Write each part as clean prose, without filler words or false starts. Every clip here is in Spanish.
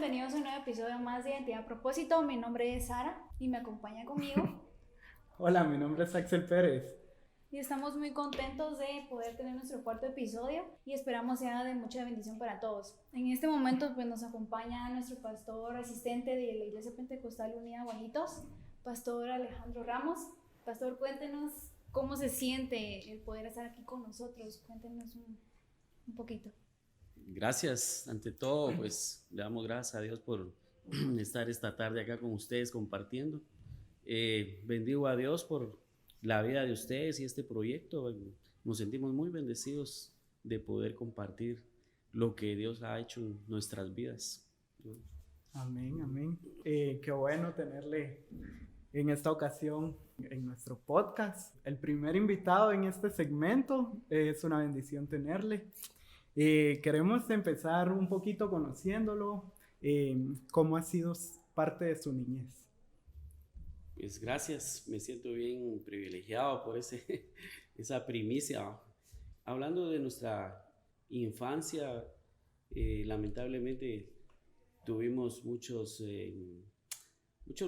bienvenidos a un nuevo episodio más de Identidad a Propósito. Mi nombre es Sara y me acompaña conmigo. Hola, mi nombre es Axel Pérez. Y estamos muy contentos de poder tener nuestro cuarto episodio y esperamos sea de mucha bendición para todos. En este momento pues nos acompaña nuestro pastor asistente de la Iglesia Pentecostal Unida Guajitos, Pastor Alejandro Ramos. Pastor, cuéntenos cómo se siente el poder estar aquí con nosotros. Cuéntenos un poquito. Gracias, ante todo, pues le damos gracias a Dios por estar esta tarde acá con ustedes compartiendo. Bendigo a Dios por la vida de ustedes y este proyecto. Nos sentimos muy bendecidos de poder compartir lo que Dios ha hecho en nuestras vidas. Amén, amén. Qué bueno tenerle en esta ocasión en nuestro podcast. El primer invitado en este segmento, es una bendición tenerle. Queremos empezar un poquito conociéndolo, cómo ha sido parte de su niñez. Pues gracias, me siento bien privilegiado por esa primicia. Hablando de nuestra infancia, lamentablemente tuvimos muchos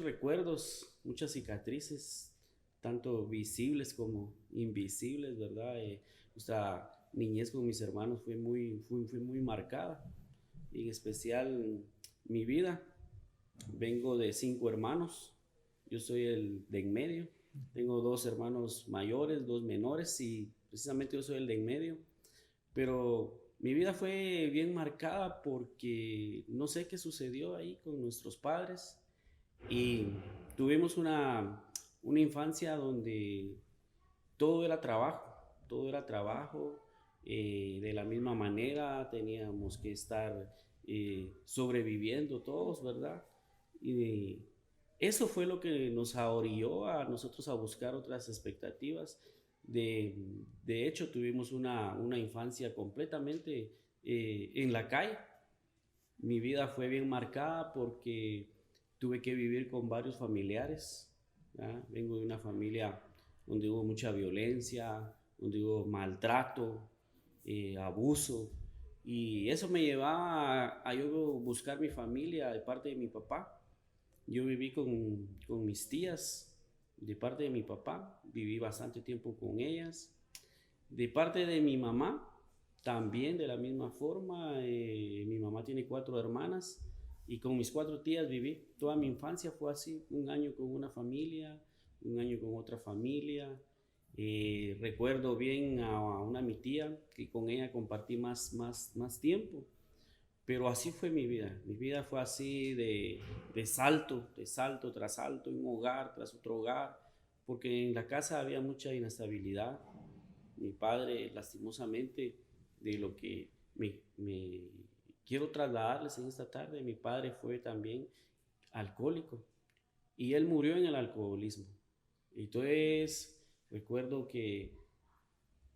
recuerdos, muchas cicatrices, tanto visibles como invisibles, ¿verdad? Nuestra niñez con mis hermanos fue muy marcada, en especial mi vida. Vengo de 5 hermanos, yo soy el de en medio, tengo 2 hermanos mayores, 2 menores y precisamente yo soy el de en medio, pero mi vida fue bien marcada porque no sé qué sucedió ahí con nuestros padres y tuvimos una infancia donde todo era trabajo. De la misma manera teníamos que estar sobreviviendo todos, ¿verdad? Y eso fue lo que nos orilló a nosotros a buscar otras expectativas. De hecho, tuvimos una infancia completamente en la calle. Mi vida fue bien marcada porque tuve que vivir con varios familiares, ¿verdad? Vengo de una familia donde hubo mucha violencia, donde hubo maltrato, abuso, y eso me llevaba a yo buscar mi familia de parte de mi papá. Yo viví con mis tías de parte de mi papá, viví bastante tiempo con ellas. De parte de mi mamá, también de la misma forma. Mi mamá tiene 4 hermanas y con mis 4 tías viví. Toda mi infancia fue así, un año con una familia, un año con otra familia. Recuerdo bien a mi tía, que con ella compartí más tiempo, pero así fue mi vida. Mi vida fue así de salto tras salto, un hogar tras otro hogar, porque en la casa había mucha inestabilidad. Mi padre, lastimosamente, de lo que me quiero trasladarles en esta tarde, mi padre fue también alcohólico y él murió en el alcoholismo. Entonces, recuerdo que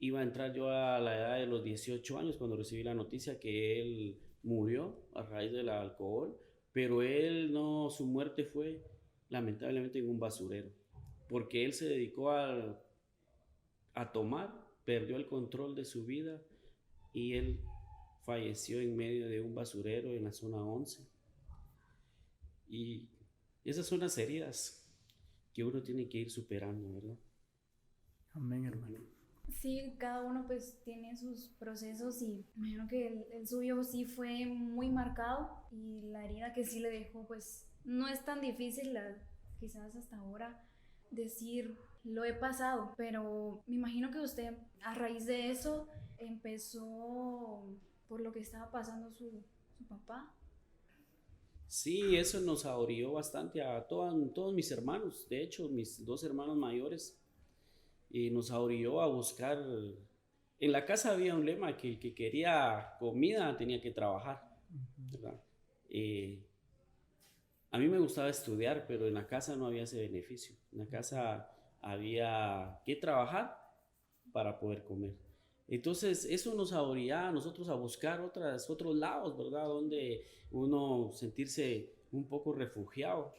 iba a entrar yo a la edad de los 18 años cuando recibí la noticia que él murió a raíz del alcohol, pero él no, su muerte fue lamentablemente en un basurero, porque él se dedicó a tomar, perdió el control de su vida y él falleció en medio de un basurero en la zona 11. Y esas son las heridas que uno tiene que ir superando, ¿verdad? Amén, hermano. Sí, cada uno pues tiene sus procesos y me imagino que el suyo sí fue muy marcado y la herida que sí le dejó pues no es tan difícil quizás hasta ahora decir lo he pasado, pero me imagino que usted a raíz de eso empezó por lo que estaba pasando su papá. Sí, eso nos ahorrió bastante a todos mis hermanos. De hecho, mis 2 hermanos mayores, nos ahorrió a buscar. En la casa había un lema que el que quería comida tenía que trabajar, ¿verdad? Eh, a mí me gustaba estudiar, pero en la casa no había ese beneficio. En la casa había que trabajar para poder comer. Entonces, eso nos abría a nosotros a buscar otros lados, ¿verdad? Donde uno sentirse un poco refugiado.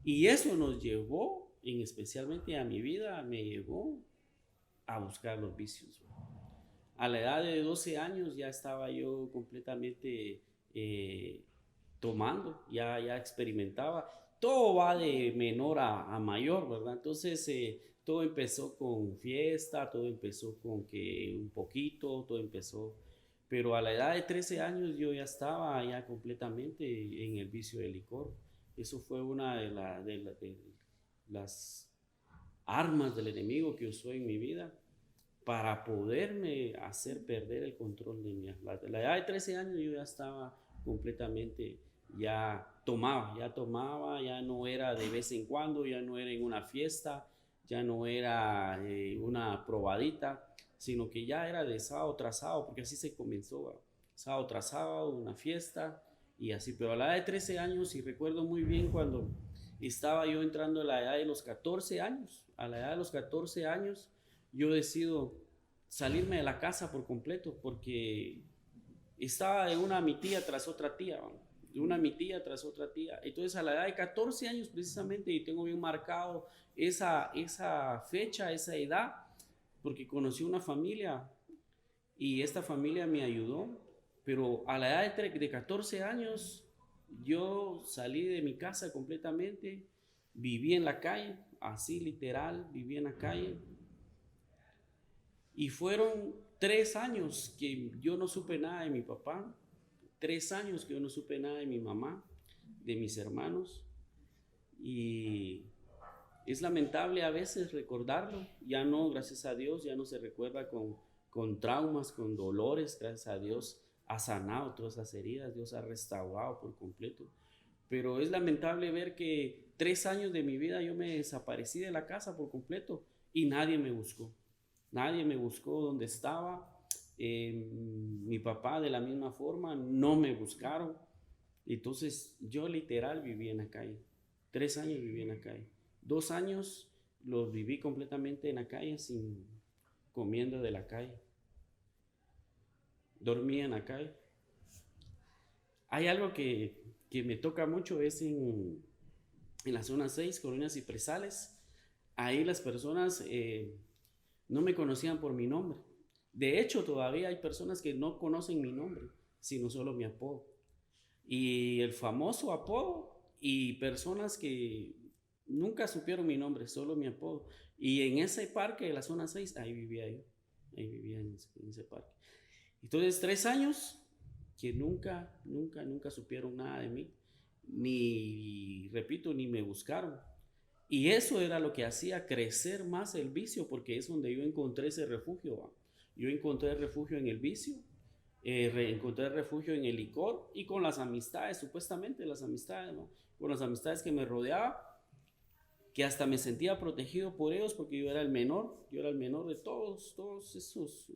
Y eso nos llevó, especialmente a mi vida, me llevó a buscar los vicios. A la edad de 12 años ya estaba yo completamente tomando, ya experimentaba. Todo va de menor a mayor, ¿verdad? Entonces, todo empezó con fiesta, todo empezó con que un poquito, todo empezó... Pero a la edad de 13 años yo ya estaba ya completamente en el vicio del licor. Eso fue una de las armas del enemigo que usó en mi vida para poderme hacer perder el control de mi vida. A la edad de 13 años yo ya estaba completamente, ya tomaba, ya no era de vez en cuando, ya no era en una fiesta, ya no era una probadita, sino que ya era de sábado tras sábado, porque así se comenzó, sábado tras sábado, una fiesta y así. Pero a la edad de 13 años, y recuerdo muy bien cuando estaba yo entrando a la edad de los 14 años, a la edad de los 14 años, yo decido salirme de la casa por completo, porque estaba de una mi tía tras otra tía, de una mi tía tras otra tía. Entonces a la edad de 14 años precisamente, y tengo bien marcado esa fecha, esa edad, porque conocí una familia y esta familia me ayudó, pero a la edad de 14 años yo salí de mi casa completamente, viví en la calle, así literal, viví en la calle. Y fueron 3 años que yo no supe nada de mi papá, 3 años que yo no supe nada de mi mamá, de mis hermanos. Y es lamentable a veces recordarlo. Ya no, gracias a Dios, ya no se recuerda con traumas, con dolores. Gracias a Dios ha sanado todas esas heridas, Dios ha restaurado por completo. Pero es lamentable ver que 3 años de mi vida yo me desaparecí de la casa por completo y nadie me buscó. Nadie me buscó donde estaba. Mi papá de la misma forma no me buscaron. Entonces yo literal viví en la calle. 3 años viví en la calle. 2 años los viví completamente en la calle, comiendo de la calle. Dormía en la calle. Hay algo que me toca mucho, es en la zona 6, Colonias Cipresales. Ahí las personas no me conocían por mi nombre. De hecho, todavía hay personas que no conocen mi nombre, sino solo mi apodo. Y el famoso apodo, y personas que nunca supieron mi nombre, solo mi apodo. Y en ese parque de la zona 6, ahí vivía yo. Ahí vivía en ese parque. Entonces, 3 años que nunca supieron nada de mí. Ni, repito, ni me buscaron. Y eso era lo que hacía crecer más el vicio, porque es donde yo encontré ese refugio, ¿va? Yo encontré refugio en el vicio, encontré refugio en el licor y con las amistades, supuestamente las amistades, ¿no? Con las amistades que me rodeaban, que hasta me sentía protegido por ellos, porque yo era el menor de todos esos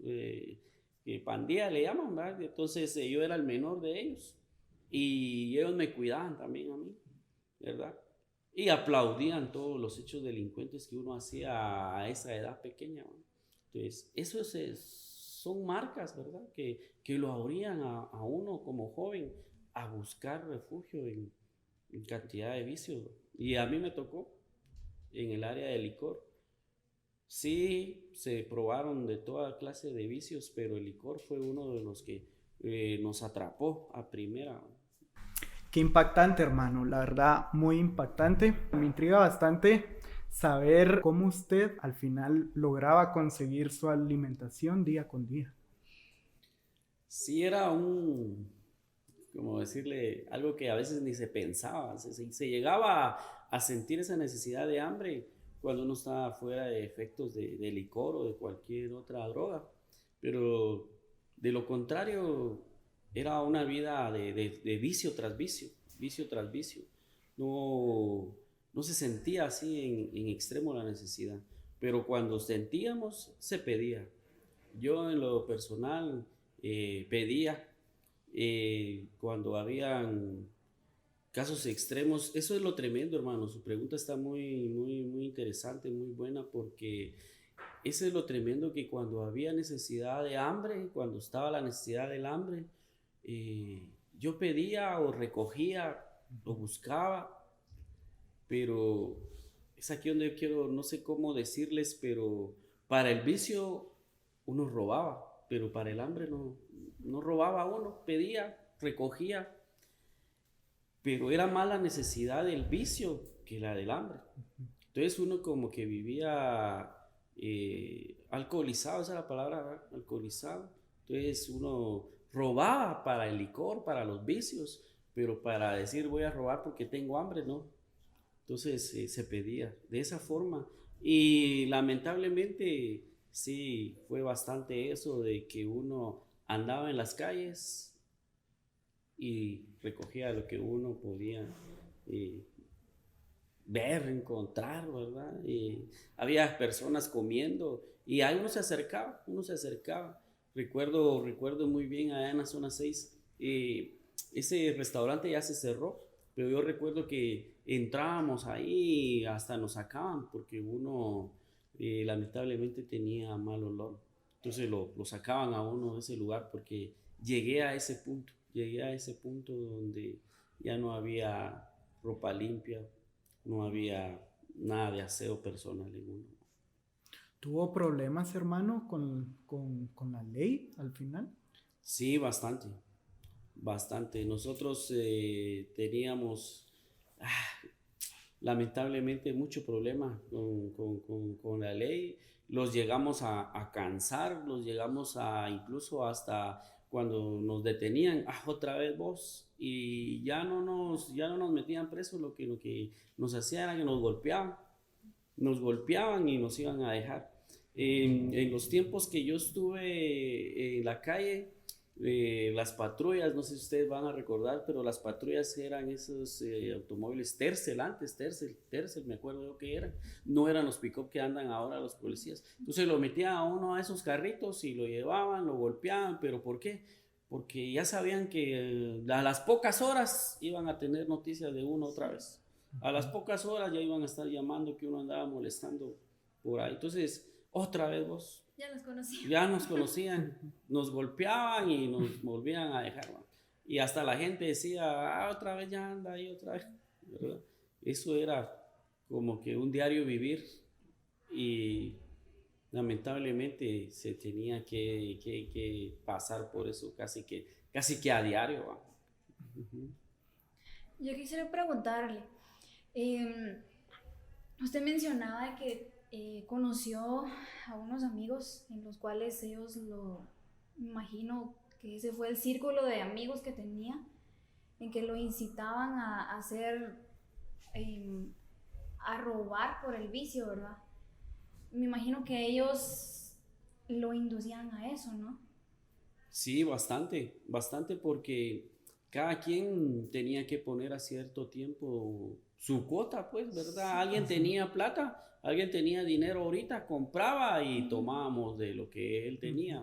que pandilla le llaman, ¿verdad? Entonces yo era el menor de ellos y ellos me cuidaban también a mí, ¿verdad? Y aplaudían todos los hechos delincuentes que uno hacía a esa edad pequeña, ¿no? Entonces, eso son marcas, ¿verdad? Que lo abrían a uno como joven a buscar refugio en cantidad de vicios. Y a mí me tocó en el área del licor. Sí, se probaron de toda clase de vicios, pero el licor fue uno de los que nos atrapó a primera. Qué impactante, hermano, la verdad, muy impactante. Me intriga bastante saber cómo usted al final lograba conseguir su alimentación día con día. Sí, era como decirle, algo que a veces ni se pensaba. Se llegaba a sentir esa necesidad de hambre cuando uno estaba fuera de efectos de licor o de cualquier otra droga. Pero de lo contrario, era una vida de vicio tras vicio, vicio tras vicio. No se sentía así en extremo la necesidad, pero cuando sentíamos, se pedía. Yo en lo personal pedía cuando habían casos extremos. Eso es lo tremendo, hermano. Su pregunta está muy, muy, muy interesante, muy buena, porque eso es lo tremendo, que cuando había necesidad de hambre, cuando estaba la necesidad del hambre, yo pedía o recogía o buscaba, pero es aquí donde yo quiero, no sé cómo decirles, pero para el vicio uno robaba, pero para el hambre no robaba uno, pedía, recogía. pero era más la necesidad del vicio que la del hambre. Entonces uno como que vivía alcoholizado, esa es la palabra, ¿verdad? Alcoholizado. Entonces uno robaba para el licor, para los vicios, pero para decir voy a robar porque tengo hambre, no. Entonces se pedía de esa forma. Y lamentablemente sí fue bastante eso de que uno andaba en las calles y recogía lo que uno podía ver, encontrar, ¿verdad? Y había personas comiendo y ahí uno se acercaba. Recuerdo muy bien allá en la zona 6, ese restaurante ya se cerró, pero yo recuerdo que entrábamos ahí y hasta nos sacaban porque uno lamentablemente tenía mal olor. Entonces lo sacaban a uno de ese lugar porque llegué a ese punto donde ya no había ropa limpia, no había nada de aseo personal en uno. ¿Tuvo problemas, hermano, con la ley al final? Sí, bastante, bastante. Nosotros teníamos lamentablemente mucho problema con la ley. Los llegamos a cansar, los llegamos a incluso hasta cuando nos detenían, otra vez vos, y ya no nos metían presos, lo que nos hacían era que nos golpeaban y nos iban a dejar. En los tiempos que yo estuve en la calle, las patrullas, no sé si ustedes van a recordar, pero las patrullas eran esos automóviles Tercel, me acuerdo yo que eran, no eran los pick-up que andan ahora los policías. Entonces lo metían a uno a esos carritos y lo llevaban, lo golpeaban, pero ¿por qué? Porque ya sabían que a las pocas horas iban a tener noticias de uno otra vez. A las pocas horas ya iban a estar llamando que uno andaba molestando por ahí. Entonces, otra vez vos. Ya nos conocían, nos golpeaban y nos volvían a dejar, ¿no? Y hasta la gente decía, otra vez ya anda ahí, otra vez, ¿verdad? Eso era como que un diario vivir y lamentablemente se tenía que pasar por eso casi que a diario, ¿no? Uh-huh. Yo quisiera preguntarle, usted mencionaba que conoció a unos amigos en los cuales ellos me imagino que ese fue el círculo de amigos que tenía, en que lo incitaban a hacer, a robar por el vicio, ¿verdad? Me imagino que ellos lo inducían a eso, ¿no? Sí, bastante porque cada quien tenía que poner a cierto tiempo su cuota, pues, ¿verdad? Alguien tenía plata, alguien tenía dinero ahorita, compraba y tomábamos de lo que él tenía,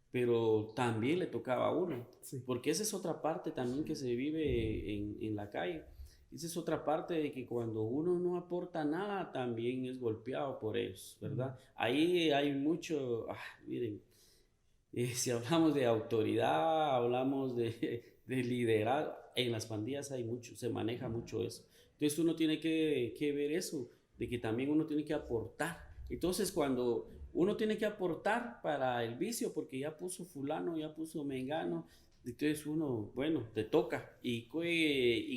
pero también le tocaba a uno, porque esa es otra parte también que se vive en la calle. Esa es otra parte de que cuando uno no aporta nada, también es golpeado por ellos, ¿verdad? Ahí hay mucho, miren, si hablamos de autoridad, hablamos de liderazgo, en las pandillas hay mucho, se maneja mucho eso. Entonces uno tiene que ver eso, de que también uno tiene que aportar. Entonces cuando uno tiene que aportar para el vicio, porque ya puso fulano, ya puso mengano, entonces uno, bueno, te toca. ¿Y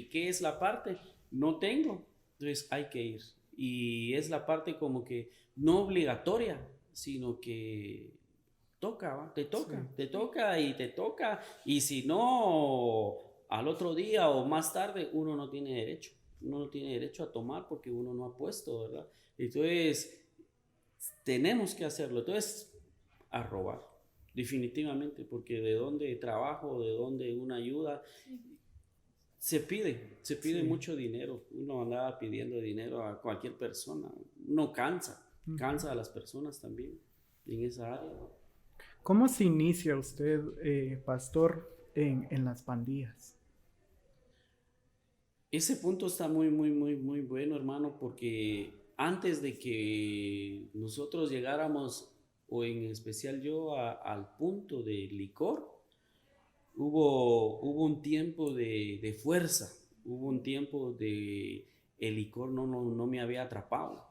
qué es la parte? No tengo, entonces hay que ir. Y es la parte como que no obligatoria, sino que toca, ¿va? Te toca, y si no, al otro día o más tarde, uno no tiene derecho a tomar porque uno no ha puesto, ¿verdad? Entonces, tenemos que hacerlo. Entonces, a robar, definitivamente, porque de donde trabajo, de donde una ayuda, se pide mucho dinero. Uno andaba pidiendo dinero a cualquier persona. Uno cansa a las personas también en esa área. ¿Cómo se inicia usted, pastor, en las pandillas? Ese punto está muy, muy, muy, muy bueno, hermano, porque antes de que nosotros llegáramos, o en especial yo, al punto de licor, hubo un tiempo de fuerza, hubo un tiempo de el licor no me había atrapado,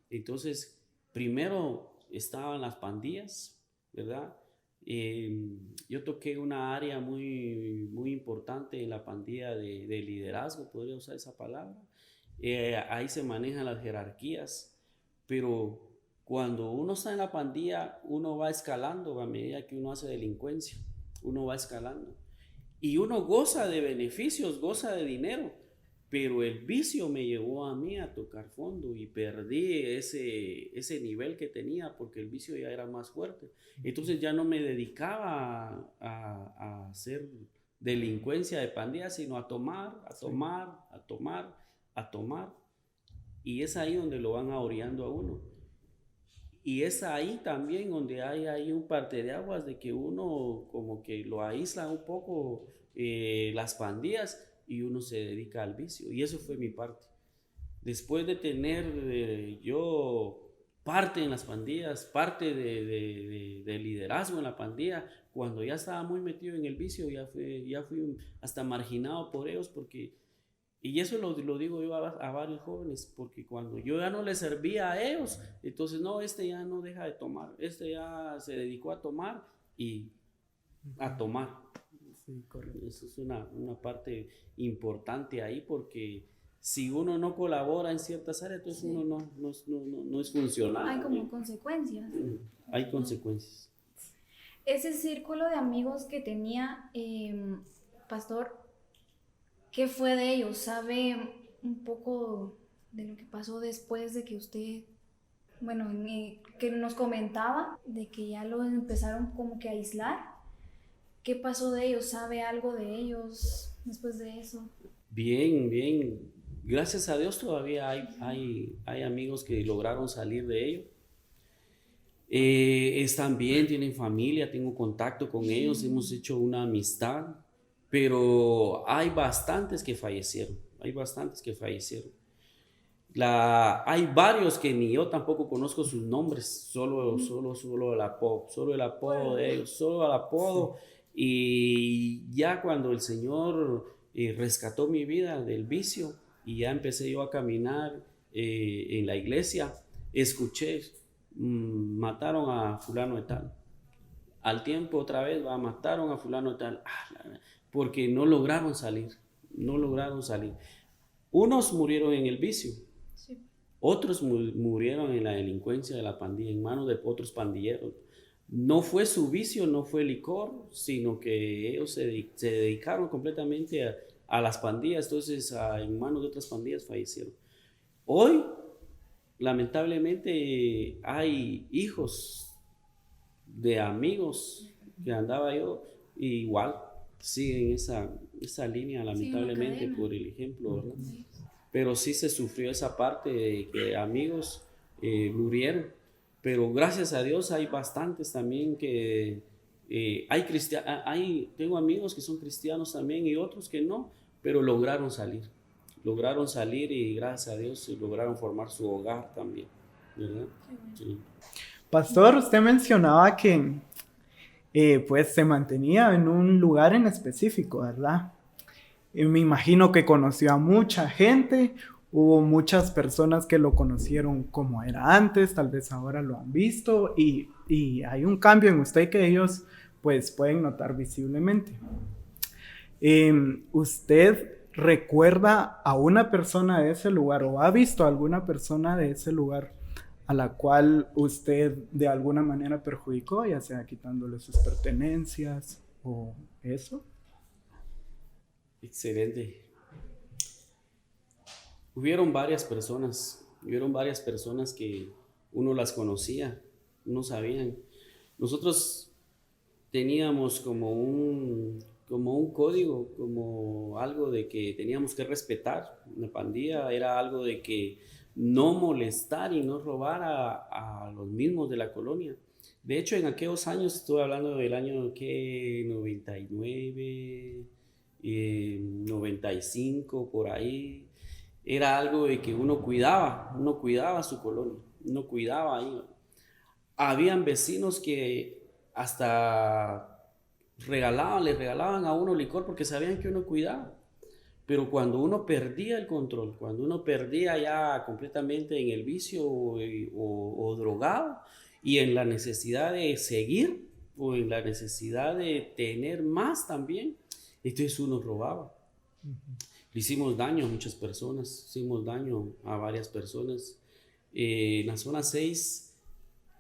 Entonces, primero estaban las pandillas, ¿verdad? Yo toqué una área muy importante en la pandilla de liderazgo, podría usar esa palabra. Ahí se manejan las jerarquías, pero cuando uno está en la pandilla, uno va escalando a medida que uno hace delincuencia, uno va escalando. Y uno goza de beneficios, goza de dinero, pero el vicio me llevó a mí a tocar fondo y perdí ese nivel que tenía porque el vicio ya era más fuerte. Entonces ya no me dedicaba a hacer delincuencia de pandilla, sino a tomar. Y es ahí donde lo van oreando a uno. Y es ahí también donde hay un parteaguas de que uno como que lo aísla un poco las pandillas y uno se dedica al vicio. Y eso fue mi parte. Después de tener yo parte en las pandillas, parte de liderazgo en la pandilla, cuando ya estaba muy metido en el vicio, ya fui hasta marginado por ellos porque... Y eso lo digo yo a varios jóvenes, porque cuando yo ya no les servía a ellos, entonces no, ya no deja de tomar, ya se dedicó a tomar y a tomar. Sí, correcto. Eso es una parte importante ahí, porque si uno no colabora en ciertas áreas, entonces uno no es funcional. Hay como consecuencias. Hay consecuencias. Ese círculo de amigos que tenía, Pastor, ¿qué fue de ellos? ¿Sabe un poco de lo que pasó después de que usted, bueno, que nos comentaba de que ya lo empezaron como que a aislar? ¿Qué pasó de ellos? ¿Sabe algo de ellos después de eso? Bien. Gracias a Dios todavía hay amigos que lograron salir de ello. Están bien, tienen familia, tengo contacto con ellos, hemos hecho una amistad. Pero hay bastantes que fallecieron, Hay varios que ni yo tampoco conozco sus nombres, solo el apodo de ellos, solo el apodo. Y ya cuando el Señor rescató mi vida del vicio y ya empecé yo a caminar en la iglesia, escuché, mataron a fulano de tal. Al tiempo otra vez mataron a fulano de tal. Porque no lograron salir. Unos murieron en el vicio, sí. Otros murieron en la delincuencia de la pandilla, en manos de otros pandilleros. No fue su vicio, no fue licor, sino que ellos se dedicaron completamente a las pandillas, entonces en manos de otras pandillas fallecieron. Hoy, lamentablemente, hay hijos de amigos que andaba yo, igual siguen esa línea, lamentablemente, sí, por el ejemplo, ¿verdad? Sí. Pero sí se sufrió esa parte de que amigos murieron, pero gracias a Dios hay bastantes también que tengo amigos que son cristianos también y otros que no, pero lograron salir y gracias a Dios lograron formar su hogar también, ¿verdad? Sí. Pastor, usted mencionaba que pues se mantenía en un lugar en específico, ¿verdad? Me imagino que conoció a mucha gente, hubo muchas personas que lo conocieron como era antes, tal vez ahora lo han visto y hay un cambio en usted que ellos pues pueden notar visiblemente. ¿Usted recuerda a una persona de ese lugar o ha visto a alguna persona de ese lugar a la cual usted de alguna manera perjudicó, ya sea quitándole sus pertenencias o eso? Excelente. Hubieron varias personas que uno las conocía, uno sabían. Nosotros teníamos como un código, como algo de que teníamos que respetar. La pandilla era algo de que no molestar y no robar a los mismos de la colonia. De hecho, en aquellos años, estoy hablando del año 99, 95, por ahí, era algo de que uno cuidaba su colonia, uno cuidaba ahí. Habían vecinos que hasta le regalaban a uno licor porque sabían que uno cuidaba. Pero cuando uno perdía el control, cuando uno perdía ya completamente en el vicio o drogado y en la necesidad de seguir o en la necesidad de tener más también, entonces uno robaba. Le hicimos daño a muchas personas, hicimos daño a varias personas. En la zona 6,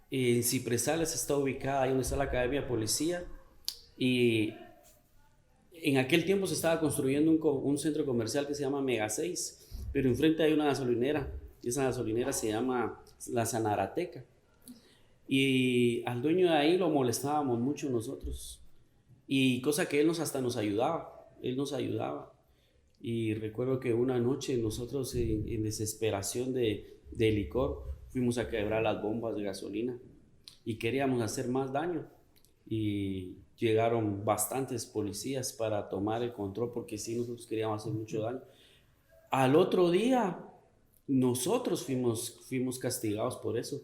en Cipresales está ubicada, ahí donde está la Academia de Policía, y en aquel tiempo se estaba construyendo un centro comercial que se llama Mega 6, pero enfrente hay una gasolinera, y esa gasolinera se llama La Sanarateca. Y al dueño de ahí lo molestábamos mucho nosotros, y cosa que él hasta nos ayudaba, él nos ayudaba. Y recuerdo que una noche nosotros en desesperación de licor fuimos a quebrar las bombas de gasolina y queríamos hacer más daño, y llegaron bastantes policías para tomar el control porque sí, nosotros queríamos hacer mucho daño. Al otro día nosotros fuimos castigados por eso,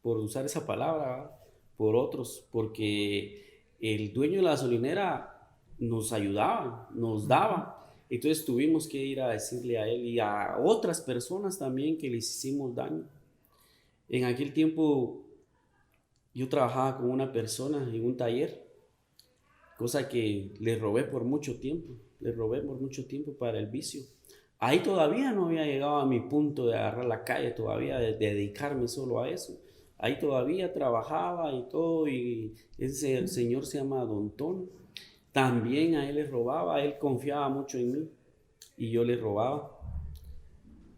por usar esa palabra, ¿verdad? Por otros, porque el dueño de la gasolinera nos ayudaba, nos daba. Entonces tuvimos que ir a decirle a él y a otras personas también que les hicimos daño. En aquel tiempo yo trabajaba con una persona en un taller, cosa que le robé por mucho tiempo para el vicio. Ahí todavía no había llegado a mi punto de agarrar la calle, todavía de dedicarme solo a eso. Ahí todavía trabajaba y todo, y ese señor se llama Don Tono. También a él le robaba, él confiaba mucho en mí y yo le robaba.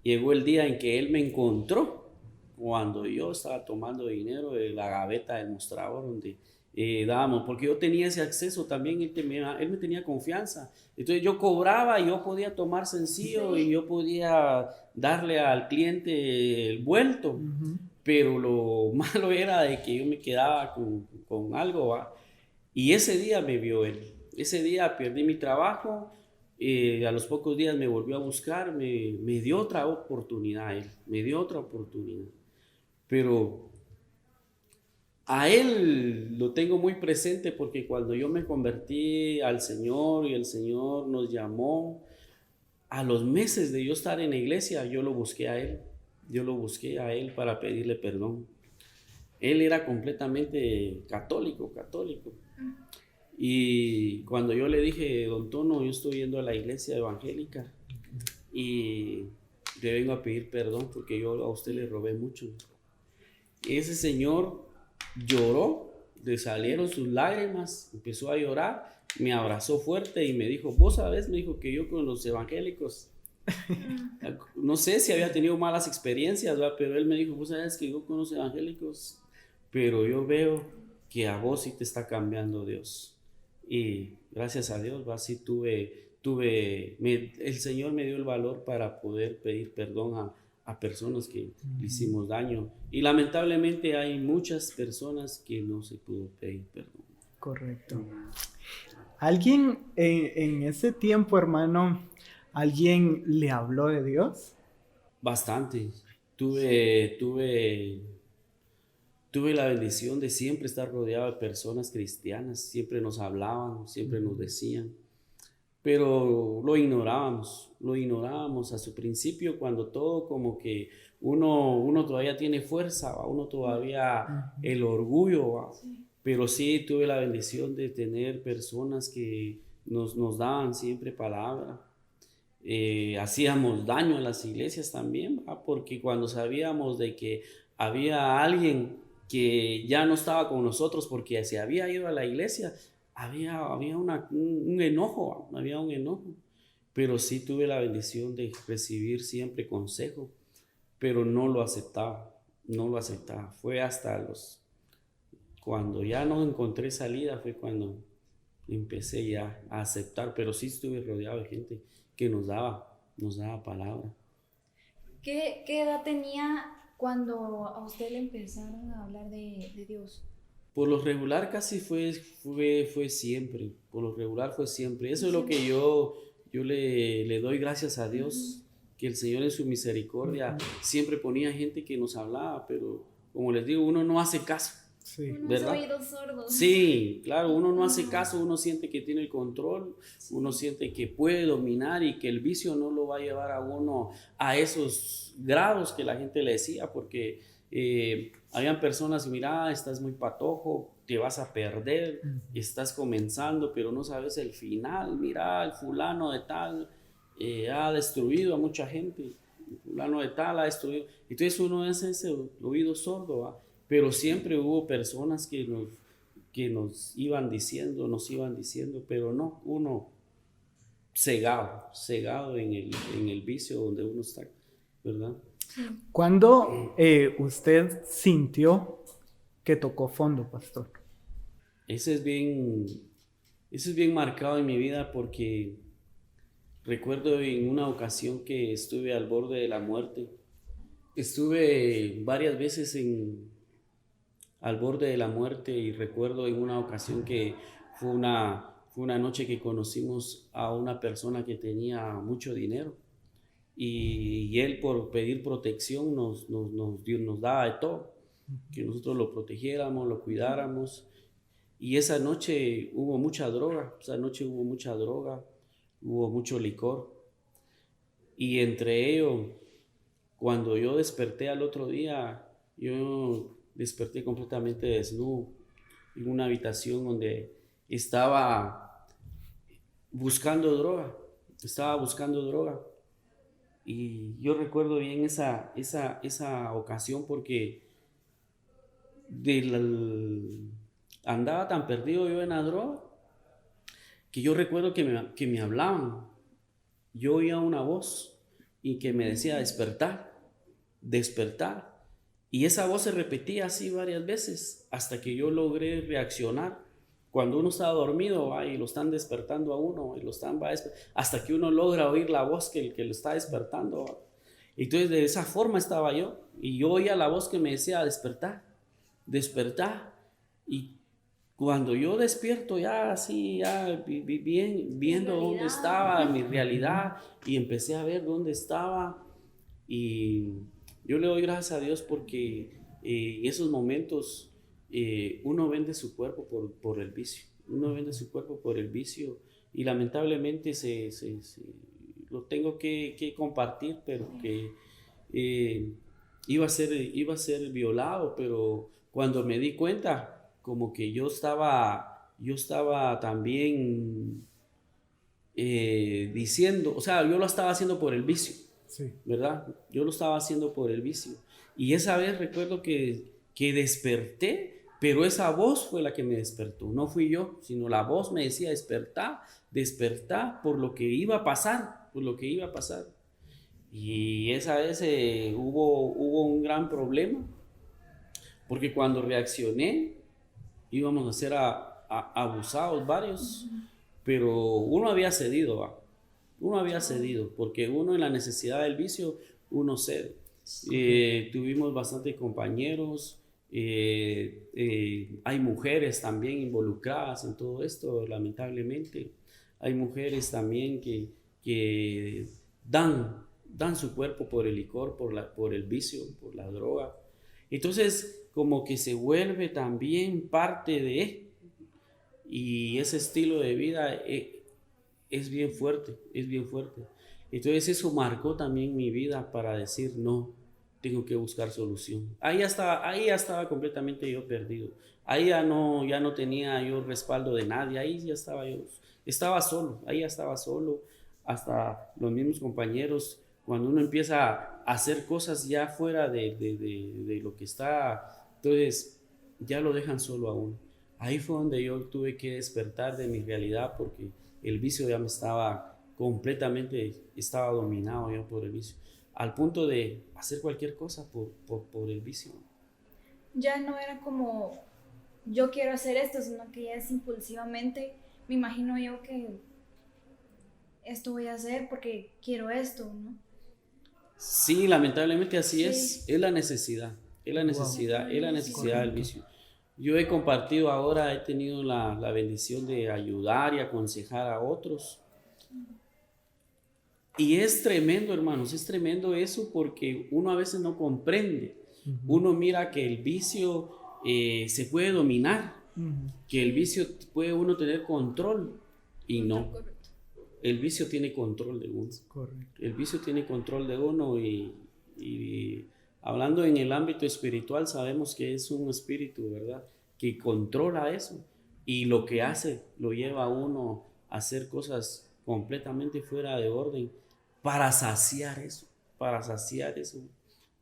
Llegó el día en que él me encontró cuando yo estaba tomando dinero de la gaveta del mostrador donde dábamos, porque yo tenía ese acceso también, él me tenía confianza. Entonces yo cobraba y yo podía tomar sencillo, sí, y yo podía darle al cliente el vuelto, pero lo malo era de que yo me quedaba con algo, ¿va? Y ese día me vio él. Ese día perdí mi trabajo, a los pocos días me volvió a buscar, me dio otra oportunidad él, me dio otra oportunidad. Pero a él lo tengo muy presente porque cuando yo me convertí al Señor y el Señor nos llamó, a los meses de yo estar en la iglesia, yo lo busqué a él para pedirle perdón. Él era completamente católico. Y cuando yo le dije, Don Tono, yo estoy yendo a la iglesia evangélica y le vengo a pedir perdón porque yo a usted le robé mucho. Ese señor lloró, le salieron sus lágrimas, empezó a llorar, me abrazó fuerte y me dijo, vos sabés, me dijo que yo con los evangélicos, no sé si había tenido malas experiencias, ¿verdad? Pero él me dijo, vos sabés que yo con los evangélicos, pero yo veo que a vos sí te está cambiando Dios. Y gracias a Dios, ¿va? Sí el Señor me dio el valor para poder pedir perdón a personas que le hicimos daño. Y lamentablemente hay muchas personas que no se pudo pedir perdón. Correcto. ¿Alguien en ese tiempo, hermano, alguien le habló de Dios? Bastante. Tuve la bendición de siempre estar rodeado de personas cristianas. Siempre nos hablaban, siempre nos decían, pero lo ignorábamos a su principio, cuando todo como que uno todavía tiene fuerza, ¿va? Uno todavía el orgullo, ¿va? Sí. Pero sí tuve la bendición de tener personas que nos daban siempre palabra. Hacíamos daño a las iglesias también, ¿va? Porque cuando sabíamos de que había alguien que ya no estaba con nosotros porque se había ido a la iglesia, había un enojo, pero sí tuve la bendición de recibir siempre consejo, pero no lo aceptaba. Fue cuando ya no encontré salida, fue cuando empecé ya a aceptar, pero sí estuve rodeado de gente que nos daba palabra. ¿Qué edad tenía cuando a usted le empezaron a hablar de Dios? Por lo regular casi fue siempre, Eso es lo que yo le doy gracias a Dios, que el Señor en su misericordia siempre ponía gente que nos hablaba, pero como les digo, uno no hace caso. Sí. ¿Verdad? Unos oídos sordos. Sí, claro, uno no hace caso, uno siente que tiene el control, uno siente que puede dominar y que el vicio no lo va a llevar a uno a esos grados que la gente le decía, porque Habían personas que, mira, estás muy patojo, te vas a perder, estás comenzando, pero no sabes el final. Mira, el fulano de tal ha destruido a mucha gente. El fulano de tal ha destruido. Entonces uno es ese oído sordo, ¿va? Pero siempre hubo personas que nos iban diciendo, pero no, uno cegado en el vicio donde uno está, ¿verdad? ¿Cuándo usted sintió que tocó fondo, pastor? Eso es bien marcado en mi vida porque recuerdo en una ocasión que estuve al borde de la muerte. Estuve varias veces al borde de la muerte y recuerdo en una ocasión que fue una noche que conocimos a una persona que tenía mucho dinero y él por pedir protección nos daba de todo, que nosotros lo protegiéramos, lo cuidáramos. Y esa noche hubo mucha droga, hubo mucho licor. Y entre ellos, cuando yo desperté al otro día, yo desperté completamente desnudo en una habitación donde estaba buscando droga. Y yo recuerdo bien esa ocasión porque andaba tan perdido yo en la droga que yo recuerdo que me hablaban. Yo oía una voz y que me decía despertar. Y esa voz se repetía así varias veces hasta que yo logré reaccionar. Cuando uno está dormido y lo están despertando a uno y hasta que uno logra oír la voz que lo está despertando. Entonces de esa forma estaba yo y yo oía la voz que me decía despertar. Y cuando yo despierto ya así, ya bien, viendo dónde estaba mi realidad y empecé a ver dónde estaba y yo le doy gracias a Dios porque en esos momentos uno vende su cuerpo por el vicio, y lamentablemente lo tengo que compartir, pero que iba a ser violado, pero cuando me di cuenta como que yo estaba también diciendo, o sea, yo lo estaba haciendo por el vicio, sí, ¿verdad? Yo lo estaba haciendo por el vicio. Y esa vez recuerdo que desperté, pero esa voz fue la que me despertó, no fui yo, sino la voz me decía despertar por lo que iba a pasar, Y esa vez hubo un gran problema, porque cuando reaccioné, íbamos a ser abusados varios, pero uno había cedido, porque uno en la necesidad del vicio, uno cede. Tuvimos bastantes compañeros, hay mujeres también involucradas en todo esto, lamentablemente. Hay mujeres también que dan su cuerpo por el licor, por el vicio, por la droga. Entonces, como que se vuelve también parte de, y ese estilo de vida es bien fuerte. Entonces eso marcó también mi vida para decir no, tengo que buscar solución. Ahí ya estaba completamente yo perdido. Ahí ya no tenía yo respaldo de nadie. Ahí ya estaba estaba solo. Hasta los mismos compañeros, cuando uno empieza a hacer cosas ya fuera de lo que está, entonces ya lo dejan solo a uno. Ahí fue donde yo tuve que despertar de mi realidad porque el vicio ya me estaba dominado yo por el vicio, al punto de hacer cualquier cosa por el vicio. Ya no era como yo quiero hacer esto, sino que ya es impulsivamente, me imagino yo que esto voy a hacer porque quiero esto, ¿no? Sí, lamentablemente así es la necesidad del vicio. Yo he compartido ahora, he tenido la bendición de ayudar y aconsejar a otros. Y es tremendo, hermanos, es tremendo eso porque uno a veces no comprende. Uno mira que el vicio se puede dominar, que el vicio puede uno tener control y no. El vicio tiene control de uno. Correcto. El vicio tiene control de uno y Hablando en el ámbito espiritual, sabemos que es un espíritu, ¿verdad? Que controla eso y lo que hace lo lleva a uno a hacer cosas completamente fuera de orden para saciar eso,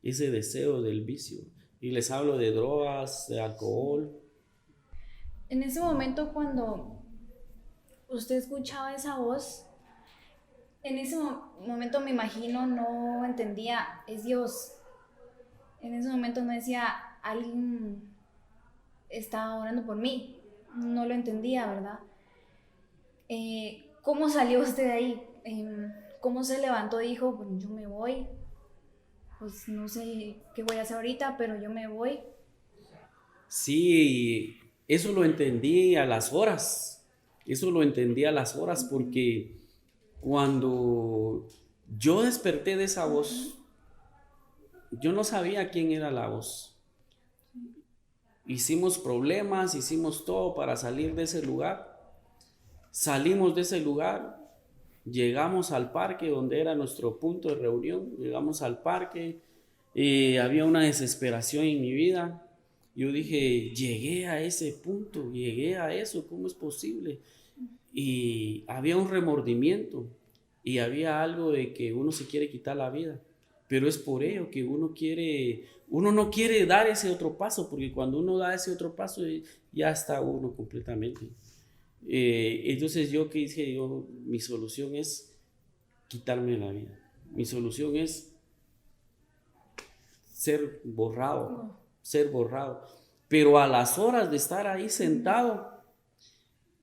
ese deseo del vicio. Y les hablo de drogas, de alcohol. En ese momento cuando usted escuchaba esa voz, en ese momento me imagino no entendía, es Dios. En ese momento no decía, alguien está orando por mí. No lo entendía, ¿verdad? ¿Cómo salió usted de ahí? ¿Cómo se levantó y dijo, pues yo me voy? Pues no sé qué voy a hacer ahorita, pero yo me voy. Sí, eso lo entendí a las horas. Eso lo entendí a las horas porque cuando yo desperté de esa voz, yo no sabía quién era la voz. Hicimos problemas, hicimos todo para salir de ese lugar. Salimos de ese lugar, llegamos al parque donde era nuestro punto de reunión. Llegamos al parque, había una desesperación en mi vida. Yo dije, llegué a ese punto, llegué a eso, ¿cómo es posible? Y había un remordimiento y había algo de que uno se quiere quitar la vida, pero es por ello que uno no quiere dar ese otro paso, porque cuando uno da ese otro paso ya está uno completamente. Entonces yo que dije, mi solución es quitarme la vida, mi solución es ser borrado, pero a las horas de estar ahí sentado,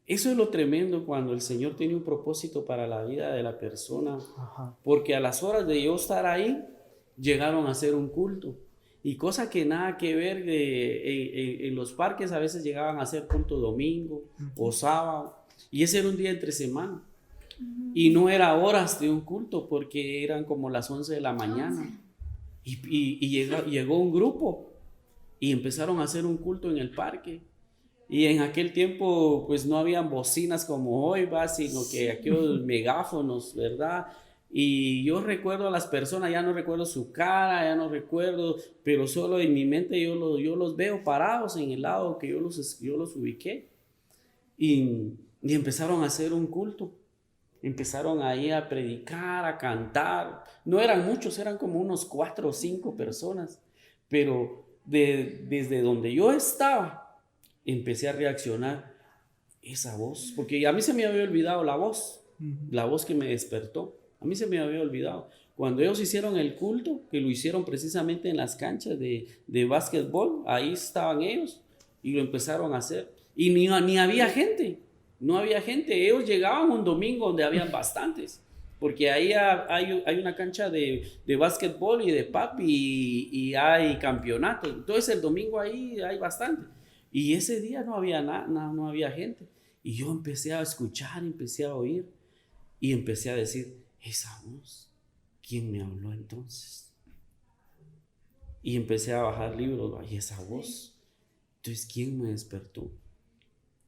eso es lo tremendo cuando el Señor tiene un propósito para la vida de la persona. Ajá. Porque a las horas de yo estar ahí, llegaron a hacer un culto. Y cosa que nada que ver en los parques a veces llegaban a hacer culto domingo o sábado. Y ese era un día entre semana. Y no era horas de un culto porque eran como las 11 de la mañana. Y llegó un grupo y empezaron a hacer un culto en el parque. Y en aquel tiempo pues no habían bocinas como hoy, sino que aquellos megáfonos, ¿verdad? Y yo recuerdo a las personas, ya no recuerdo su cara, ya no recuerdo, pero solo en mi mente yo los veo parados en el lado que yo los ubiqué. Y empezaron a hacer un culto. Empezaron ahí a predicar, a cantar. No eran muchos, eran como unos 4 o 5 personas. Pero desde donde yo estaba, empecé a reaccionar esa voz, porque a mí se me había olvidado la voz que me despertó, a mí se me había olvidado. Cuando ellos hicieron el culto, que lo hicieron precisamente en las canchas de básquetbol, ahí estaban ellos y lo empezaron a hacer, y ni había gente, no había gente. Ellos llegaban un domingo donde habían bastantes, porque ahí hay una cancha de básquetbol y de papi y hay campeonato, entonces el domingo ahí hay bastante. Y ese día no había no había gente. Y yo empecé a escuchar, empecé a oír y empecé a decir, esa voz, ¿quién me habló entonces? Y empecé a bajar libros, y esa voz, entonces, ¿quién me despertó?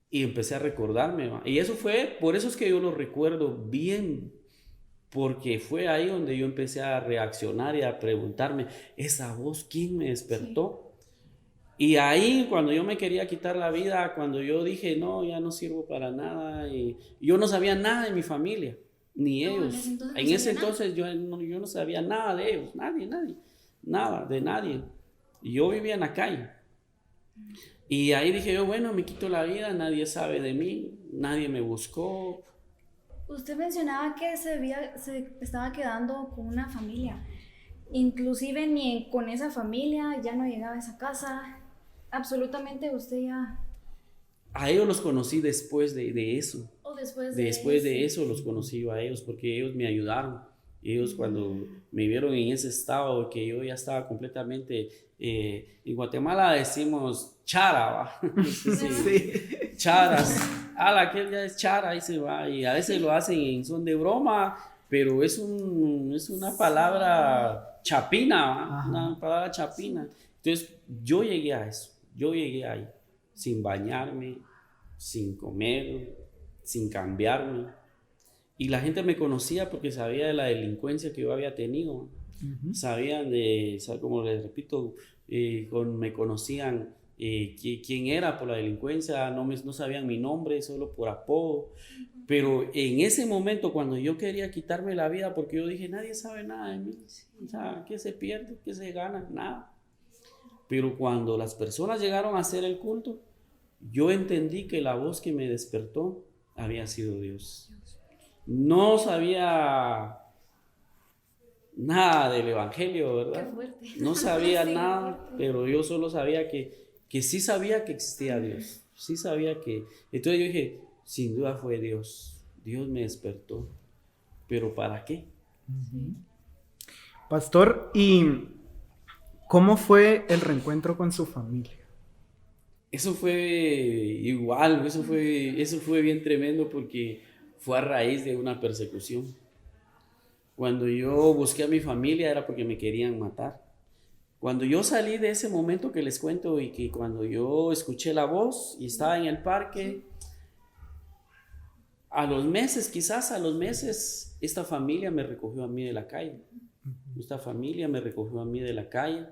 Y empecé a recordarme, y eso fue, por eso es que yo lo recuerdo bien, porque fue ahí donde yo empecé a reaccionar y a preguntarme, esa voz, ¿quién me despertó? Sí. Y ahí cuando yo me quería quitar la vida, cuando yo dije, no, ya no sirvo para nada, y yo no sabía nada de mi familia, ni ellos. En ese entonces yo no sabía nada de ellos, nadie, nada de nadie. Y yo vivía en la calle. Y ahí dije yo, bueno, me quito la vida, nadie sabe de mí, nadie me buscó. Usted mencionaba que se estaba quedando con una familia. Inclusive ni con esa familia ya no llegaba a esa casa. Absolutamente usted ya... A ellos los conocí después de eso. ¿O después de eso los conocí yo a ellos, porque ellos me ayudaron. Ellos cuando me vieron en ese estado, que yo ya estaba completamente... en Guatemala decimos chara, ¿va? Sí. Charas. Aquel ya es chara, ahí se va. Y a veces lo hacen en son de broma, pero es una palabra chapina, ¿va? Una palabra chapina. Entonces yo llegué a eso. Yo llegué ahí, sin bañarme, sin comer, sin cambiarme. Y la gente me conocía porque sabía de la delincuencia que yo había tenido. Sabían o sea, como les repito, me conocían quién era por la delincuencia, no sabían mi nombre, solo por apodo. Pero en ese momento, cuando yo quería quitarme la vida, porque yo dije, nadie sabe nada de mí, o sea, ¿qué se pierde? ¿Qué se gana? Nada. Pero cuando las personas llegaron a hacer el culto, yo entendí que la voz que me despertó había sido Dios. No sabía nada del evangelio, ¿verdad? Qué fuerte. No sabía Sí, nada, fuerte. pero yo solo sabía que sí sabía que existía Dios. Sí sabía que... Entonces yo dije, sin duda fue Dios. Dios me despertó. ¿Pero para qué? Pastor, ¿y cómo fue el reencuentro con su familia? Eso fue igual, eso fue bien tremendo porque fue a raíz de una persecución. Cuando yo busqué a mi familia era porque me querían matar. Cuando yo salí de ese momento que les cuento y que cuando yo escuché la voz y estaba en el parque, quizás a los meses, esta familia me recogió a mí de la calle. Esta familia me recogió a mí de la calle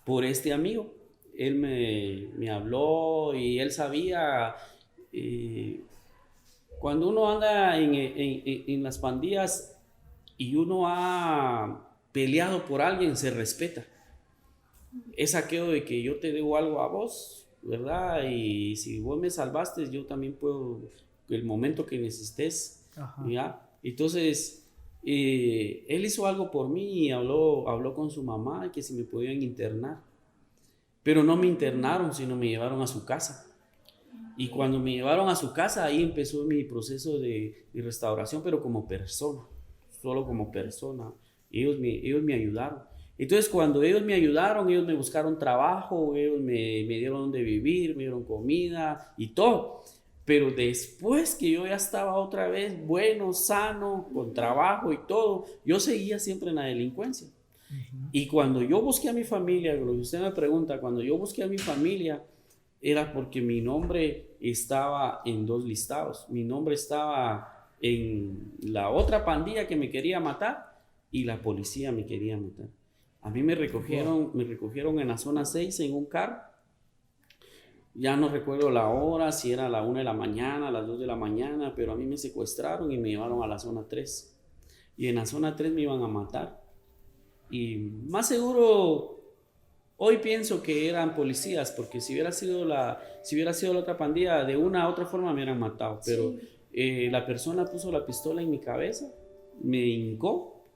por este amigo. Él me habló y él sabía, cuando uno anda en las pandillas y uno ha peleado por alguien, se respeta. Es aquello de que yo te debo algo a vos, ¿verdad? Y si vos me salvaste, yo también puedo, el momento que necesites, ¿ya? Entonces, él hizo algo por mí y habló con su mamá que si me podían internar. Pero no me internaron, sino me llevaron a su casa. Y cuando me llevaron a su casa, ahí empezó mi proceso de restauración, pero como persona, solo como persona. Ellos me ayudaron. Entonces, cuando ellos me ayudaron, ellos me buscaron trabajo, ellos me dieron donde vivir, me dieron comida y todo. Pero después que yo ya estaba otra vez bueno, sano, con trabajo y todo, yo seguía siempre en la delincuencia. Y cuando yo busqué a mi familia, lo que usted me pregunta, cuando yo busqué a mi familia, era porque mi nombre estaba en 2 listados. Mi nombre estaba en la otra pandilla que me quería matar y la policía me quería matar. A mí me recogieron en la zona 6 en un carro. Ya no recuerdo la hora, si era a la 1 de la mañana, a las 2 de la mañana, pero a mí me secuestraron y me llevaron a la zona 3. Y en la zona 3 me iban a matar. Y más seguro, hoy pienso que eran policías, porque si hubiera sido la otra pandilla, de una u otra forma me hubieran matado. Pero la persona puso la pistola en mi cabeza, me hincó,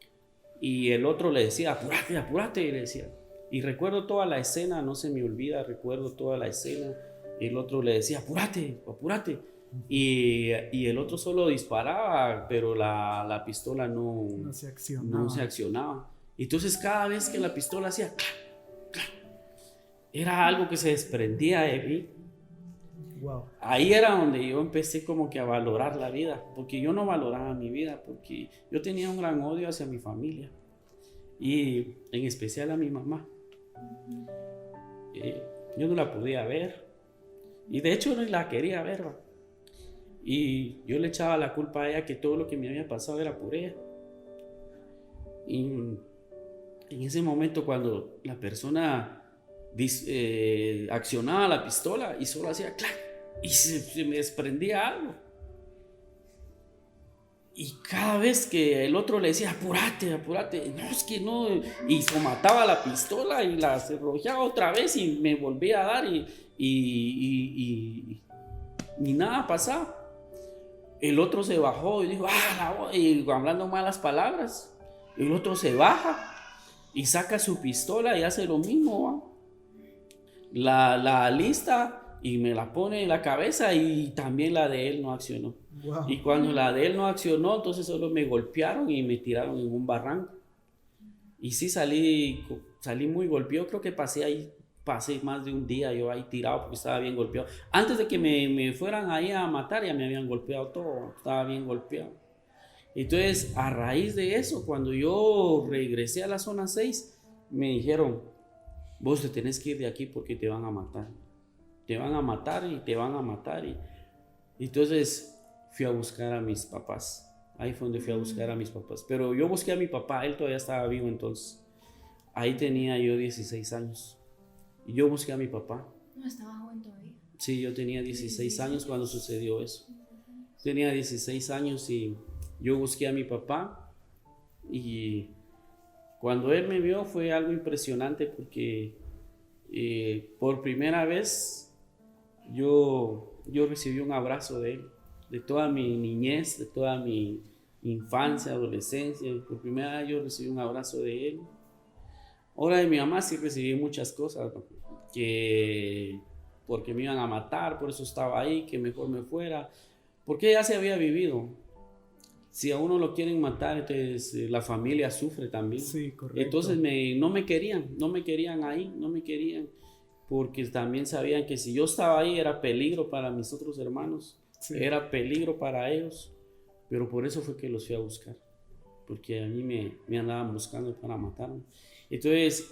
y el otro le decía, apúrate, apúrate, y le decía. Y recuerdo toda la escena, no se me olvida, recuerdo toda la escena. El otro le decía, apúrate, apúrate. Y el otro solo disparaba, pero la pistola no se accionaba. Entonces cada vez que la pistola hacía clac, clac, era algo que se desprendía de mí. Wow. Ahí era donde yo empecé como que a valorar la vida, porque yo no valoraba mi vida, porque yo tenía un gran odio hacia mi familia y en especial a mi mamá. Yo no la podía ver y de hecho no la quería ver, ¿va? Y yo le echaba la culpa a ella que todo lo que me había pasado era por ella. Y en ese momento cuando la persona accionaba la pistola y solo hacía clac y se me desprendía algo, y cada vez que el otro le decía apúrate, apúrate, no, es que no, y se mataba la pistola y la cerrojaba otra vez y me volvía a dar y nada pasaba. El otro se bajó y dijo y hablando malas palabras. El otro se baja y saca su pistola y hace lo mismo, ¿va? La alista y me la pone en la cabeza y también la de él no accionó. Wow. Y cuando la de él no accionó, entonces solo me golpearon y me tiraron en un barranco. Y sí salí muy golpeado, creo que pasé más de un día yo ahí tirado porque estaba bien golpeado. Antes de que me fueran ahí a matar ya me habían golpeado todo, estaba bien golpeado. Entonces, a raíz de eso, cuando yo regresé a la zona 6, me dijeron, vos te tenés que ir de aquí porque te van a matar. Te van a matar y te van a matar. Y entonces fui a buscar a mis papás, Ahí fue donde fui a buscar a mis papás. Pero yo busqué a mi papá, él todavía estaba vivo entonces. Ahí tenía yo 16 años. Y yo busqué a mi papá. No, estaba joven todavía. Sí, yo tenía 16 años cuando sucedió eso. Tenía 16 años y yo busqué a mi papá. Y cuando él me vio fue algo impresionante porque por primera vez yo recibí un abrazo de él. De toda mi niñez, de toda mi infancia, adolescencia. Por primera vez yo recibí un abrazo de él. Ahora de mi mamá sí recibí muchas cosas, ¿no? Que porque me iban a matar, por eso estaba ahí, que mejor me fuera, porque ya se había vivido. Si a uno lo quieren matar, entonces la familia sufre también. Sí, correcto. Entonces no me querían ahí, no me querían, porque también sabían que si yo estaba ahí era peligro para mis otros hermanos, sí. Era peligro para ellos, pero por eso fue que los fui a buscar, porque a mí me andaban buscando para matarme. Entonces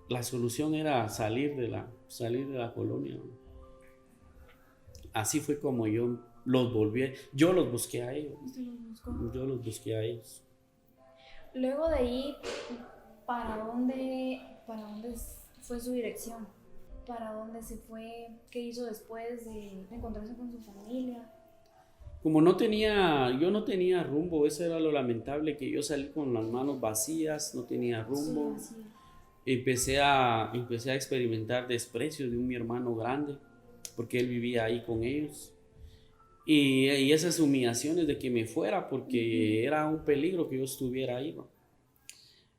la solución era salir de la colonia. Así fue como yo los busqué a ellos. Yo los busqué a ellos. Luego de ahí, ¿para dónde fue su dirección? ¿Para dónde se fue? ¿Qué hizo después de encontrarse con su familia? Como yo no tenía rumbo, eso era lo lamentable, que yo salí con las manos vacías, no tenía rumbo. Sí, empecé a experimentar desprecios de mi hermano grande, porque él vivía ahí con ellos. Y esas humillaciones de que me fuera, porque era un peligro que yo estuviera ahí, ¿no?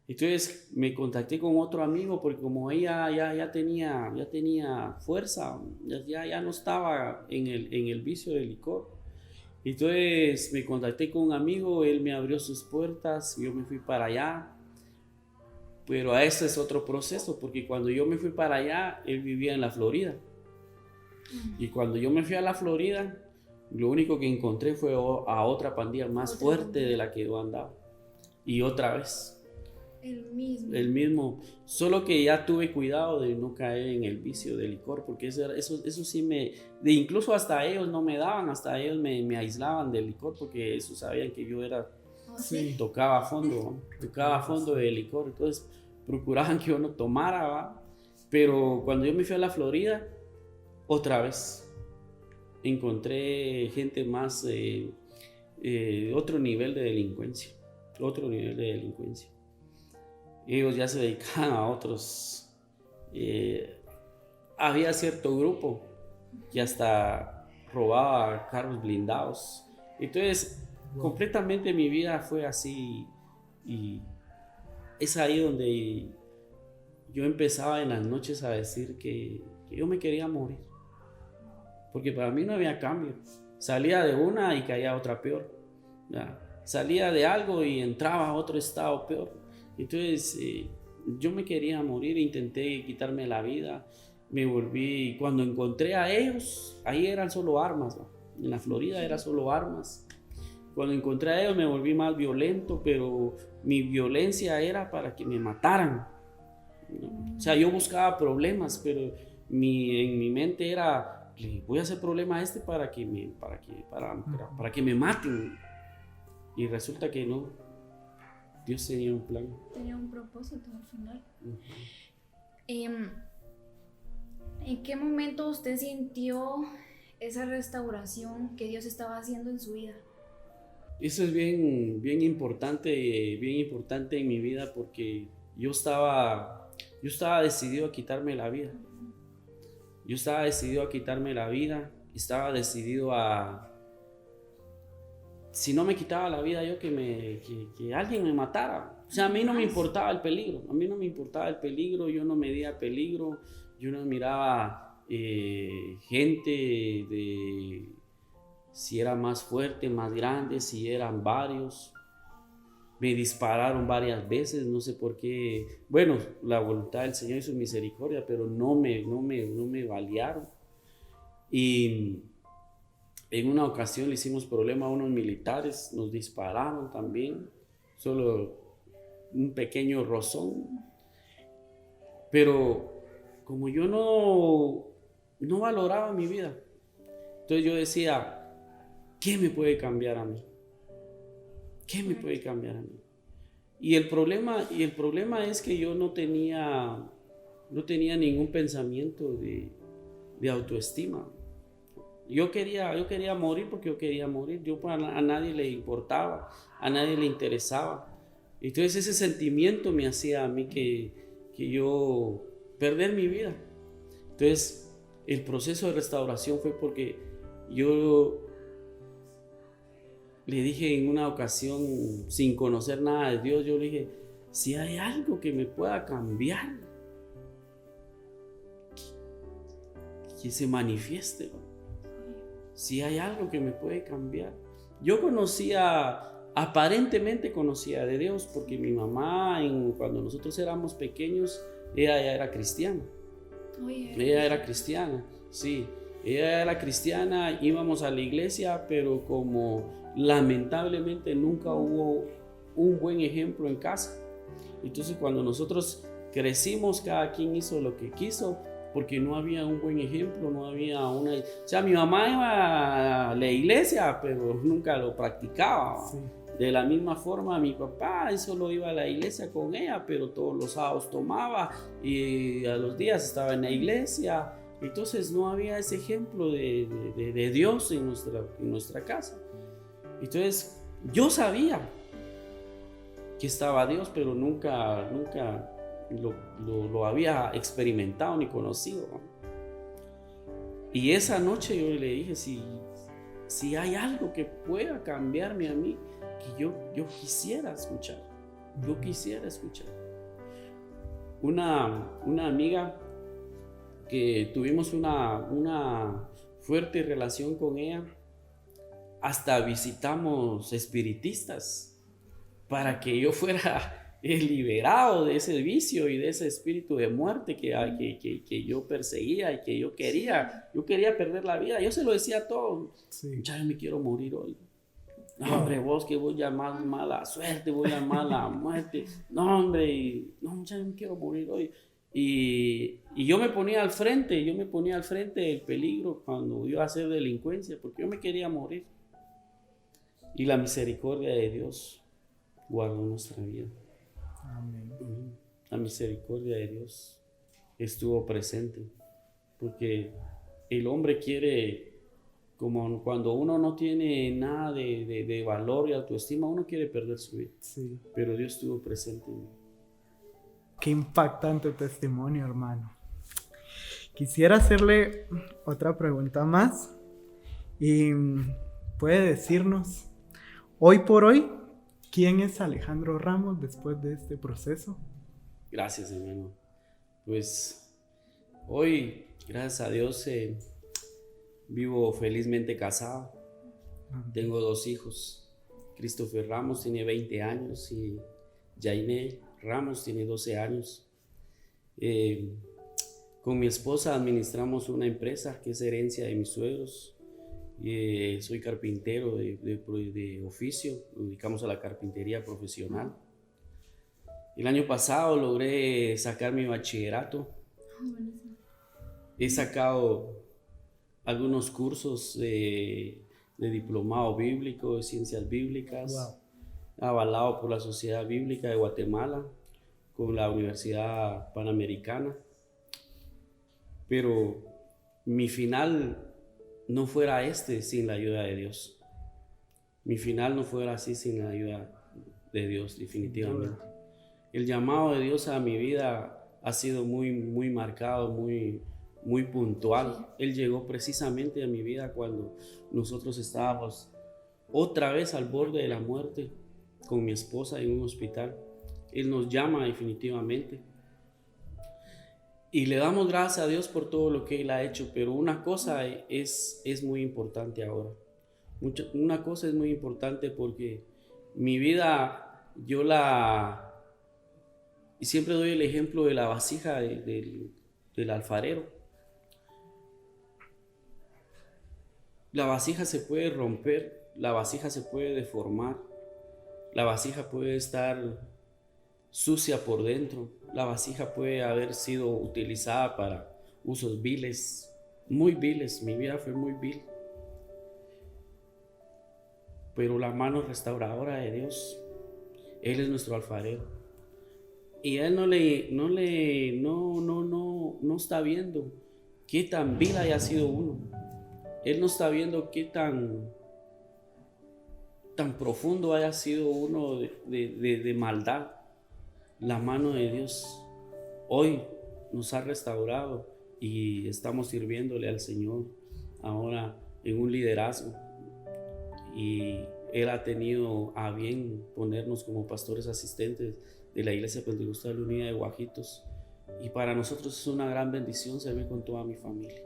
Entonces me contacté con otro amigo, porque como ella ya tenía fuerza, ya no estaba en el vicio del licor. Entonces me contacté con un amigo, él me abrió sus puertas, yo me fui para allá. Pero a este es otro proceso, porque cuando yo me fui para allá, él vivía en la Florida. Y cuando yo me fui a la Florida, lo único que encontré fue a otra pandilla más fuerte de la que yo andaba. Y otra vez. El mismo. Solo que ya tuve cuidado de no caer en el vicio del licor, porque eso sí incluso hasta ellos no me daban, hasta ellos me aislaban del licor, porque eso sabían que yo era... Sí. Tocaba fondo de licor, entonces procuraban que yo no tomara, ¿va? Pero cuando yo me fui a la Florida, otra vez encontré gente más, otro nivel de delincuencia, ellos ya se dedicaban a otros, había cierto grupo que hasta robaba carros blindados, entonces completamente mi vida fue así, y es ahí donde yo empezaba en las noches a decir que yo me quería morir, porque para mí no había cambio. Salía de una y caía a otra peor, ¿ya? Salía de algo y entraba a otro estado peor. Entonces yo me quería morir, intenté quitarme la vida, me volví, cuando encontré a ellos, ahí eran solo armas, ¿no? En la Florida era solo armas. Cuando encontré a ellos me volví más violento, pero mi violencia era para que me mataran, ¿no? O sea, yo buscaba problemas, pero en mi mente era, le voy a hacer problema a este para que me maten. Y resulta que no. Dios tenía un plan. Tenía un propósito al final. ¿En qué momento usted sintió esa restauración que Dios estaba haciendo en su vida? Eso es bien importante en mi vida, porque yo estaba decidido a quitarme la vida. Estaba decidido a... Si no me quitaba la vida yo, que alguien me matara. O sea, a mí no me importaba el peligro. Yo no medía peligro. Yo no miraba gente de... si era más fuerte, más grande, si eran varios. Me dispararon varias veces, no sé por qué. Bueno, la voluntad del Señor y su misericordia, pero no me balearon. Y en una ocasión le hicimos problema a unos militares, nos dispararon también, solo un pequeño rozón. Pero como yo no valoraba mi vida, entonces yo decía, ¿qué me puede cambiar a mí? ¿Qué me puede cambiar a mí? Y el problema es que yo no tenía ningún pensamiento de autoestima. Yo quería morir porque yo quería morir. A nadie le importaba, a nadie le interesaba. Entonces ese sentimiento me hacía a mí que yo perder mi vida. Entonces el proceso de restauración fue porque yo le dije en una ocasión, sin conocer nada de Dios, yo le dije, si hay algo que me pueda cambiar, que se manifieste. Si hay algo que me puede cambiar. Yo aparentemente conocía de Dios, porque mi mamá, cuando nosotros éramos pequeños, ella ya era cristiana. Ella era cristiana, sí. Ella era cristiana, íbamos a la iglesia, pero como lamentablemente nunca hubo un buen ejemplo en casa. Entonces cuando nosotros crecimos, cada quien hizo lo que quiso, porque no había un buen ejemplo, no había una... O sea, mi mamá iba a la iglesia, pero nunca lo practicaba. Sí. De la misma forma, mi papá solo iba a la iglesia con ella, pero todos los sábados tomaba y a los días estaba en la iglesia. Entonces no había ese ejemplo de Dios en nuestra casa. Entonces yo sabía que estaba Dios, pero nunca lo había experimentado ni conocido. Y esa noche yo le dije, si hay algo que pueda cambiarme a mí, que yo quisiera escuchar. Yo quisiera escuchar. Una amiga que tuvimos una fuerte relación con ella, hasta visitamos espiritistas para que yo fuera liberado de ese vicio y de ese espíritu de muerte que yo perseguía y que yo quería perder la vida. Yo se lo decía a todos, sí. Ya me quiero morir hoy. No, hombre, vos que voy a llamar mala suerte, voy a llamar la muerte. No, hombre, no, ya me quiero morir hoy. Y yo me ponía al frente del peligro cuando iba a hacer delincuencia, porque yo me quería morir. Y la misericordia de Dios guardó nuestra vida. Amén. La misericordia de Dios estuvo presente, porque el hombre quiere, como cuando uno no tiene nada de valor y autoestima, uno quiere perder su vida. Sí. Pero Dios estuvo presente. Qué impactante testimonio, hermano. Quisiera hacerle otra pregunta más. Y puede decirnos, hoy por hoy, ¿quién es Alejandro Ramos después de este proceso? Gracias, hermano. Pues hoy, gracias a Dios, vivo felizmente casado. Tengo 2 hijos. Christopher Ramos tiene 20 años y Jainé Ramos tiene 12 años. Con mi esposa administramos una empresa que es herencia de mis suegros. Soy carpintero de oficio, nos dedicamos a la carpintería profesional. El año pasado logré sacar mi bachillerato. He sacado algunos cursos de diplomado bíblico, de ciencias bíblicas. Wow. Avalado por la Sociedad Bíblica de Guatemala, con la Universidad Panamericana. Pero mi final no fuera sin la ayuda de Dios. Mi final no fuera así sin la ayuda de Dios, definitivamente. El llamado de Dios a mi vida ha sido muy, muy marcado, muy, muy puntual. Él llegó precisamente a mi vida cuando nosotros estábamos otra vez al borde de la muerte, con mi esposa en un hospital. Él nos llama definitivamente. Y le damos gracias a Dios por todo lo que Él ha hecho, pero una cosa es muy importante ahora. Una cosa es muy importante porque mi vida, y siempre doy el ejemplo de la vasija del alfarero. La vasija se puede romper, la vasija se puede deformar, la vasija puede estar sucia por dentro, la vasija puede haber sido utilizada para usos viles, muy viles. Mi vida fue muy vil. pero la mano restauradora de Dios, Él es nuestro alfarero. Y Él no está viendo qué tan vil haya sido uno. Él no está viendo qué tan profundo haya sido uno de maldad. La mano de Dios hoy nos ha restaurado y estamos sirviéndole al Señor ahora en un liderazgo. Y Él ha tenido a bien ponernos como pastores asistentes de la Iglesia Pentecostal Unida de Guajitos. Y para nosotros es una gran bendición servir con toda mi familia.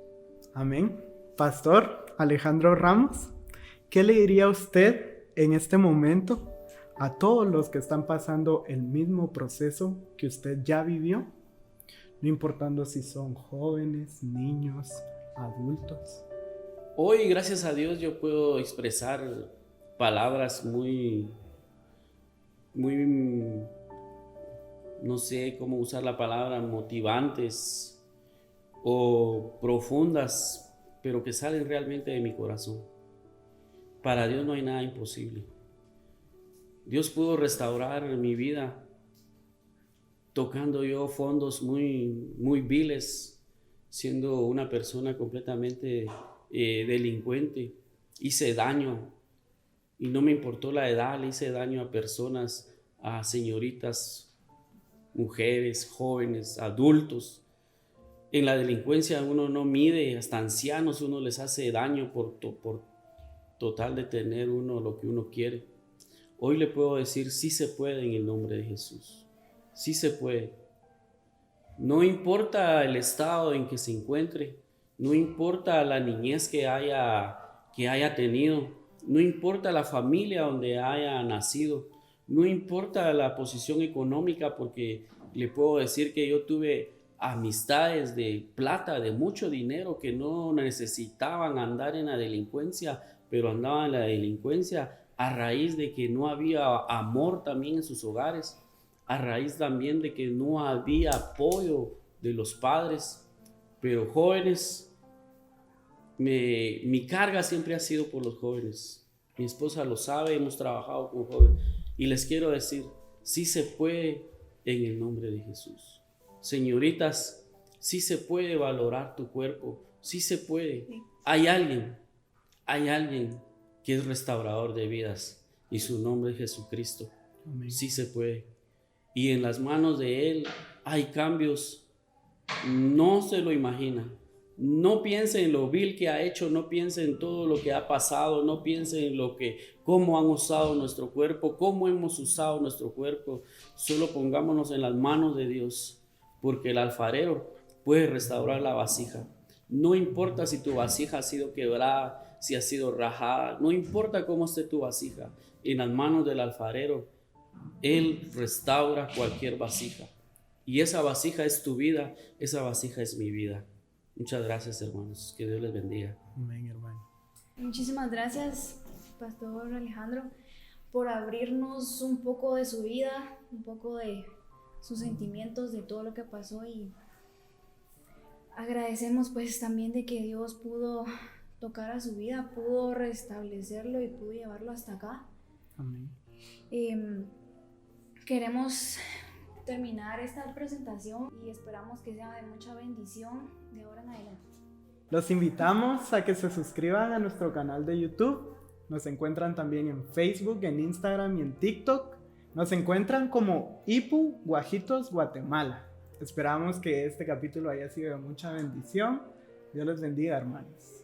Amén. Pastor Alejandro Ramos, ¿qué le diría a usted en este momento a todos los que están pasando el mismo proceso que usted ya vivió? No importando si son jóvenes, niños, adultos. Hoy, gracias a Dios, yo puedo expresar palabras muy, no sé cómo usar la palabra, motivantes o profundas, pero que salen realmente de mi corazón. Para Dios no hay nada imposible. Dios pudo restaurar mi vida tocando yo fondos muy viles, siendo una persona completamente delincuente. Hice daño y no me importó la edad, le hice daño a personas, a señoritas, mujeres, jóvenes, adultos. En la delincuencia uno no mide, hasta ancianos uno les hace daño por total de tener uno lo que uno quiere. Hoy le puedo decir, sí se puede en el nombre de Jesús. Sí se puede. No importa el estado en que se encuentre, no importa la niñez que haya tenido, no importa la familia donde haya nacido, no importa la posición económica, porque le puedo decir que yo tuve amistades de plata, de mucho dinero, que no necesitaban andar en la delincuencia, pero andaban en la delincuencia a raíz de que no había amor también en sus hogares, a raíz también de que no había apoyo de los padres. Pero jóvenes, mi carga siempre ha sido por los jóvenes. Mi esposa lo sabe, hemos trabajado con jóvenes y les quiero decir, sí se puede en el nombre de Jesús. Señoritas, sí se puede valorar tu cuerpo, sí se puede. Hay alguien que es restaurador de vidas y su nombre es Jesucristo. Amén. Sí se puede. Y en las manos de Él hay cambios, no se lo imagina. No piense en lo vil que ha hecho, no piense en todo lo que ha pasado, no piense en cómo han usado nuestro cuerpo, cómo hemos usado nuestro cuerpo. Solo pongámonos en las manos de Dios, porque el alfarero puede restaurar la vasija. No importa si tu vasija ha sido quebrada, si ha sido rajada, no importa cómo esté tu vasija, en las manos del alfarero, Él restaura cualquier vasija. Y esa vasija es tu vida, esa vasija es mi vida. Muchas gracias, hermanos. Que Dios les bendiga. Amén, hermano. Muchísimas gracias, Pastor Alejandro, por abrirnos un poco de su vida, un poco de sus sentimientos, de todo lo que pasó, y agradecemos pues también de que Dios pudo tocar a su vida, pudo restablecerlo y pudo llevarlo hasta acá. Amén. Queremos terminar esta presentación y esperamos que sea de mucha bendición de ahora en adelante. Los invitamos a que se suscriban a nuestro canal de YouTube. Nos encuentran también en Facebook, en Instagram y en TikTok. Nos encuentran como IPU Guajitos Guatemala. Esperamos que este capítulo haya sido de mucha bendición. Dios les bendiga, hermanos.